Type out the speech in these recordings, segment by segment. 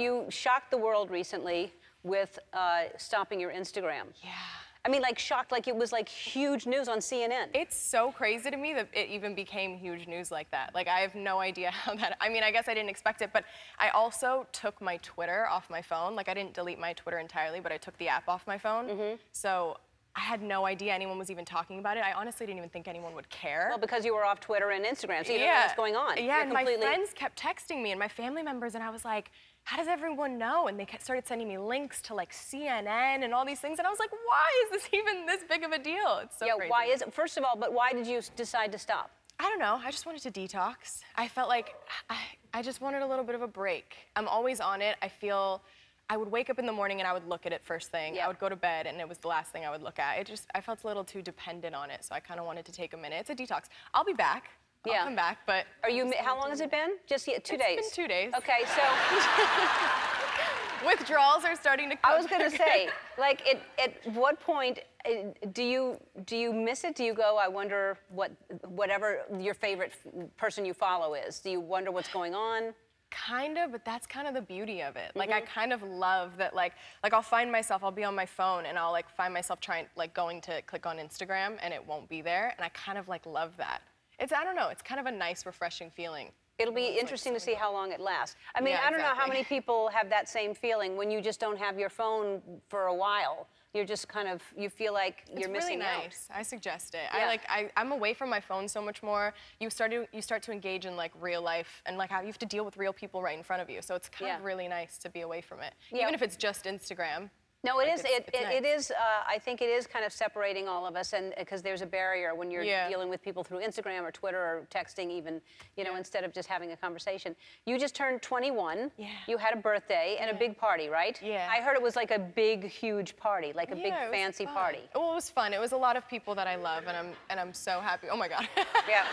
you shocked the world recently with stopping your Instagram. Yeah. I mean, like shocked, like it was like huge news on CNN. It's so crazy to me that it even became huge news like that. Like, I have no idea how that, I mean, I guess I didn't expect it, but I also took my Twitter off my phone. Like, I didn't delete my Twitter entirely, but I took the app off my phone. So I had no idea anyone was even talking about it. I honestly didn't even think anyone would care. Well, because you were off Twitter and Instagram, so you don't know what's going on. Yeah, and my friends kept texting me and my family members, and I was like, how does everyone know? And they started sending me links to like CNN and all these things, and I was like, why is this even this big of a deal? It's so crazy. Why is it? First of all, but why did you decide to stop? I don't know. I just wanted to detox. I felt like I just wanted a little bit of a break. I'm always on it. I would wake up in the morning and I would look at it first thing. I would go to bed and it was the last thing I would look at. I felt a little too dependent on it, so I kind of wanted to take a minute. It's a detox. I'll be back. I'll come back, but... How long has it been? Just 2 days? It's been 2 days. Okay, so... Withdrawals are starting to come. I was going to say, like, at what point do you miss it? Do you go, I wonder whatever your favorite person you follow is? Do you wonder what's going on? Kind of, but that's kind of the beauty of it. Like, I kind of love that, like I'll find myself, I'll be on my phone and I'll like find myself going to click on Instagram and it won't be there, and I kind of like love that. I don't know, it's kind of a nice, refreshing feeling. It'll be interesting to see how long it lasts. I mean, I don't know how many people have that same feeling when you just don't have your phone for a while. You're just kind of, you feel like you're missing out. It's really nice. I suggest it. Yeah. I'm away from my phone so much more. You start to engage in like real life, and like how you have to deal with real people right in front of you. So it's kind of really nice to be away from it, even if it's just Instagram. No, it is. It is. I think it is kind of separating all of us, and because there's a barrier when you're dealing with people through Instagram or Twitter or texting, even, you know, instead of just having a conversation. You just turned 21. Yeah. You had a birthday and a big party, right? Yeah. I heard it was like a big, huge party, like a big fancy party. Well, it was fun. It was a lot of people that I love, and I'm so happy. Oh my God. Yeah.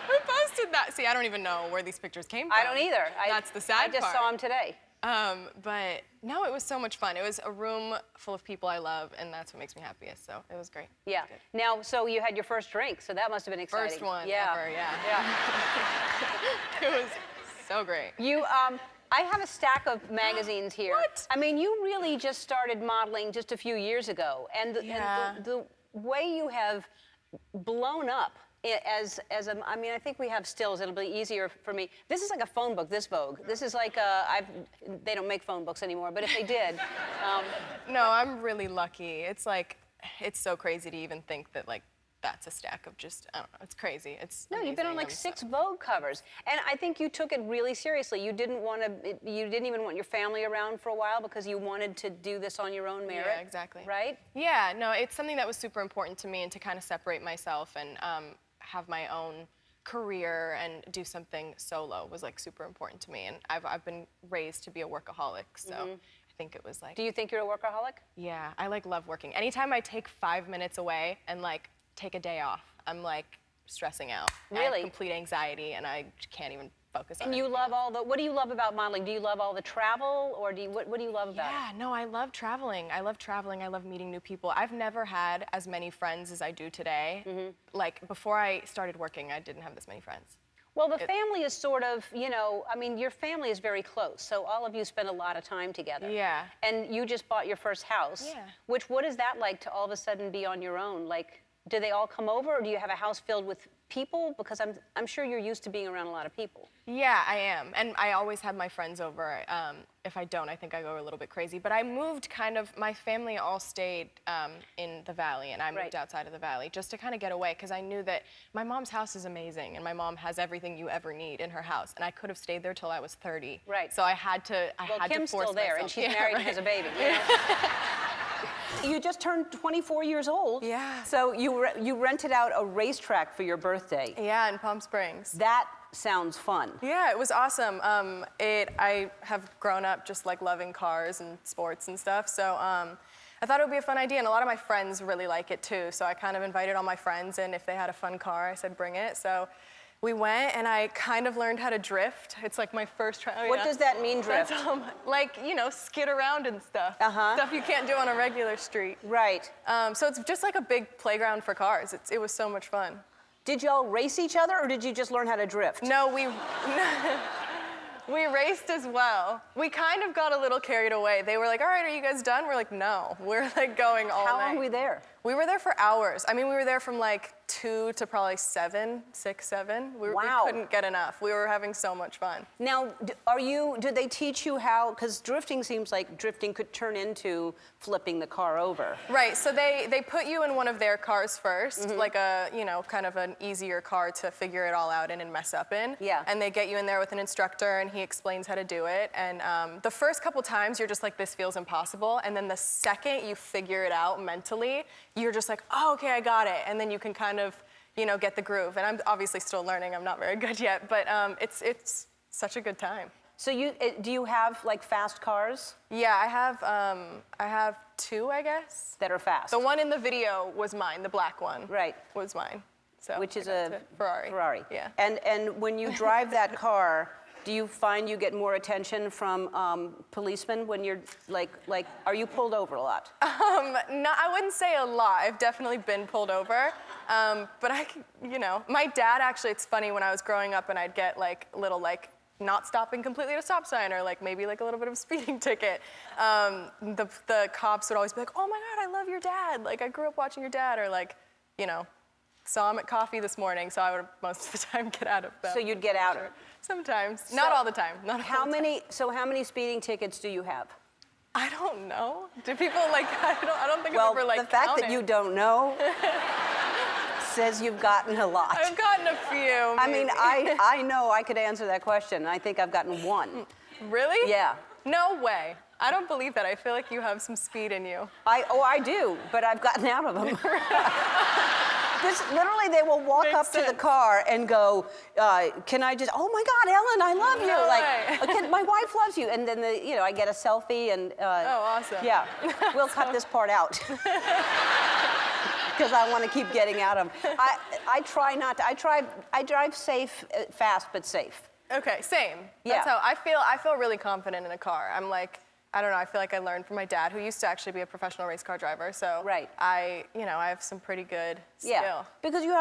Who posted that? See, I don't even know where these pictures came from. I don't either. That's the sad part. I just saw them today. But no, it was so much fun. It was a room full of people I love, and that's what makes me happiest, so it was great. Yeah. Now, so you had your first drink, so that must have been exciting. First one ever, yeah. It was so great. I have a stack of magazines here. What? I mean, you really just started modeling just a few years ago, and the way you have blown up I mean, I think we have stills. It'll be easier for me. This is like a phone book, this Vogue. This is like they don't make phone books anymore, but if they did. No, I'm really lucky. It's like, it's so crazy to even think that like, that's a stack of just, I don't know, it's crazy. It's No, you've been on like 6 Vogue covers. And I think you took it really seriously. You didn't even want your family around for a while because you wanted to do this on your own merit. Yeah, exactly. Right? Yeah, no, it's something that was super important to me, and to kind of separate myself and have my own career and do something solo was like super important to me. And I've been raised to be a workaholic, so I think it was like... Do you think you're a workaholic? Yeah, I like love working. Anytime I take 5 minutes away and like take a day off, I'm like stressing out. Really? I have complete anxiety, and I can't even focus on it. And you love what do you love about modeling? Do you love all the travel, or what do you love about it? Yeah, no, I love traveling. I love traveling. I love meeting new people. I've never had as many friends as I do today. Like, before I started working, I didn't have this many friends. Well, the family is sort of, you know, I mean, your family is very close, so all of you spend a lot of time together. Yeah. And you just bought your first house. Yeah. What is that like to all of a sudden be on your own? Like, do they all come over, or do you have a house filled with people? Because I'm sure you're used to being around a lot of people. Yeah, I am. And I always have my friends over. If I don't, I think I go a little bit crazy. But I moved my family all stayed in the Valley, and I moved outside of the Valley just to kind of get away, because I knew that my mom's house is amazing, and my mom has everything you ever need in her house. And I could have stayed there till I was 30. Right. So I had to force myself. Well, Kim's still there, and she's married and has a baby. You know? You just turned 24 years old. Yeah. So you rented out a racetrack for your birthday. Yeah, in Palm Springs. That sounds fun. Yeah, it was awesome. I have grown up just like loving cars and sports and stuff, so I thought it would be a fun idea, and a lot of my friends really like it too, so I kind of invited all my friends, and if they had a fun car, I said bring it. So we went, and I kind of learned how to drift. It's like my first try. What does that mean, drift? Like, you know, skid around and stuff. Stuff you can't do on a regular street. Right. So it's just like a big playground for cars. It was so much fun. Did y'all race each other, or did you just learn how to drift? No, We raced as well. We kind of got a little carried away. They were like, all right, are you guys done? We're like, no. We're like going all night. How long were we there? We were there for hours. I mean, we were there from like 2 to probably 7, 6, 7. We couldn't get enough. We were having so much fun. Now, did they teach you how, because drifting seems like drifting could turn into flipping the car over. Right, so they put you in one of their cars first, like a, kind of an easier car to figure it all out in and mess up in. Yeah. And they get you in there with an instructor and he explains how to do it. And the first couple times you're just like, this feels impossible. And then the second you figure it out mentally, you're just like, oh, okay, I got it. And then you can kind of, get the groove. And I'm obviously still learning. I'm not very good yet, but it's such a good time. So do you have like fast cars? Yeah, I have 2, I guess. That are fast. The one in the video was mine. The black one. Right. Was mine. So which is a Ferrari. Ferrari. Yeah. And when you drive that car, do you find you get more attention from policemen when you're like, are you pulled over a lot? No, I wouldn't say a lot. I've definitely been pulled over. But my dad actually, it's funny, when I was growing up and I'd get like little not stopping completely at a stop sign or like maybe like a little bit of a speeding ticket, the cops would always be like, oh my God, I love your dad. Like I grew up watching your dad, or like, saw him at coffee this morning, so I would most of the time get out of them. So you'd get out of it? Sometimes. Not all the time. How many speeding tickets do you have? I don't know. Do people I don't think I've ever the fact that you don't know says you've gotten a lot. I've gotten a few. I mean, I know I could answer that question. I think I've gotten 1. Really? Yeah. No way. I don't believe that. I feel like you have some speed in you. I do, but I've gotten out of them. Literally, they will walk up to the car and go, can I just, oh my God, Ellen, I love you. Okay, my wife loves you. And then, I get a selfie and. Oh, awesome. Yeah, we'll cut this part out. Because I want to keep getting out of them. I try not to, I drive safe, fast, but safe. Okay, same. That's how I feel really confident in a car. I'm like, I don't know, I feel like I learned from my dad, who used to actually be a professional race car driver. So I have some pretty good skill. Yeah, because you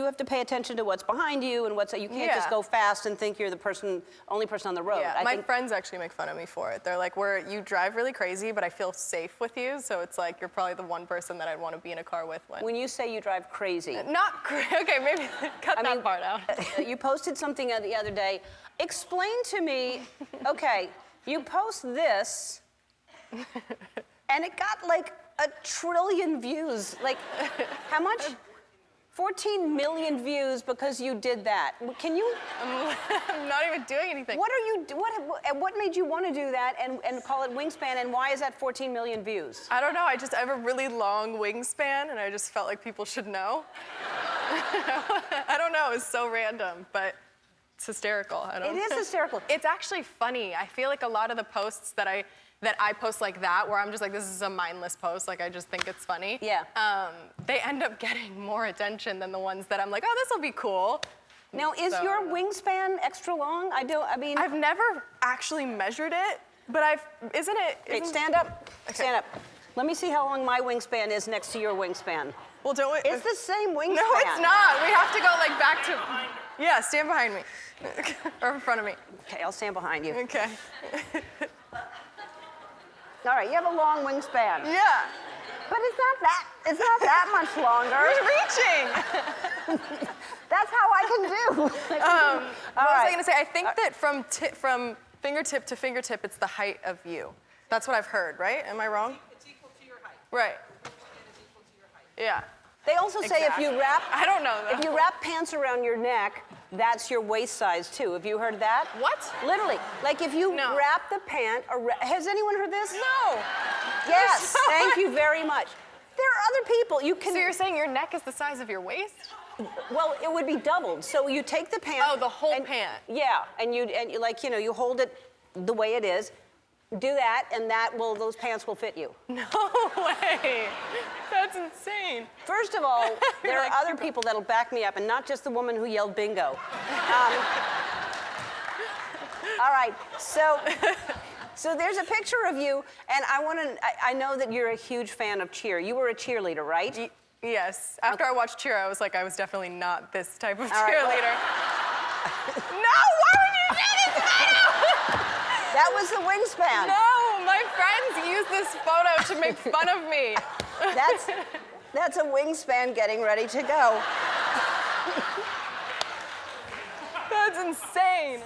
have to pay attention to what's behind you and you can't just go fast and think you're the only person on the road. Yeah, my friends actually make fun of me for it. They're like, you drive really crazy, but I feel safe with you. So it's like, you're probably the one person that I'd want to be in a car with. When you say you drive crazy. Not crazy, okay, maybe cut that part out. You posted something the other day. Explain to me, okay, you post this, and it got like 1 trillion views. Like, how much? 14 million views because you did that. Can you? I'm not even doing anything. What made you want to do that and call it Wingspan, and why is that 14 million views? I don't know, I have a really long wingspan, and I just felt like people should know. I don't know, it's so random, but it's hysterical. It is hysterical. It's actually funny. I feel like a lot of the posts that I post like that, where I'm just like, this is a mindless post, like I just think it's funny. Yeah. They end up getting more attention than the ones that I'm like, oh, this will be cool. Now, is your wingspan extra long? I've never actually measured it, but Stand up. Okay. Stand up. Let me see how long my wingspan is next to your wingspan. Well, don't we? It's the same wingspan. No, it's not. We have to go like back to. Yeah, stand behind me. Or in front of me. Okay, I'll stand behind you. Okay. All right, you have a long wingspan. Yeah. But it's not that much longer. You're reaching. That's how I can do. What was I going to say? I think that from fingertip to fingertip, it's the height of you. That's what I've heard, right? Am I wrong? It's equal to your height. Right. It's equal to your height. Yeah. They also say if you wrap. I don't know though. If you wrap pants around your neck, that's your waist size too. Have you heard that? What? Literally. Like if you wrap the pant around. Has anyone heard this? No. Yes. Thank you very much. There are other people. You can. So you're saying your neck is the size of your waist? Well, it would be doubled. So you take the pant. Oh, the whole pant. Yeah, and you you hold it the way it is. Do that, and those pants will fit you. No way. That's insane. First of all, there are other people that'll back me up, and not just the woman who yelled bingo. All right, so there's a picture of you, and I know that you're a huge fan of cheer. You were a cheerleader, right? Yes. After I watched cheer, I was like, I was definitely not this type of cheerleader. No, why would you say this photo? That was the wingspan. No, my friends use this photo to make fun of me. That's a wingspan getting ready to go. That's insane.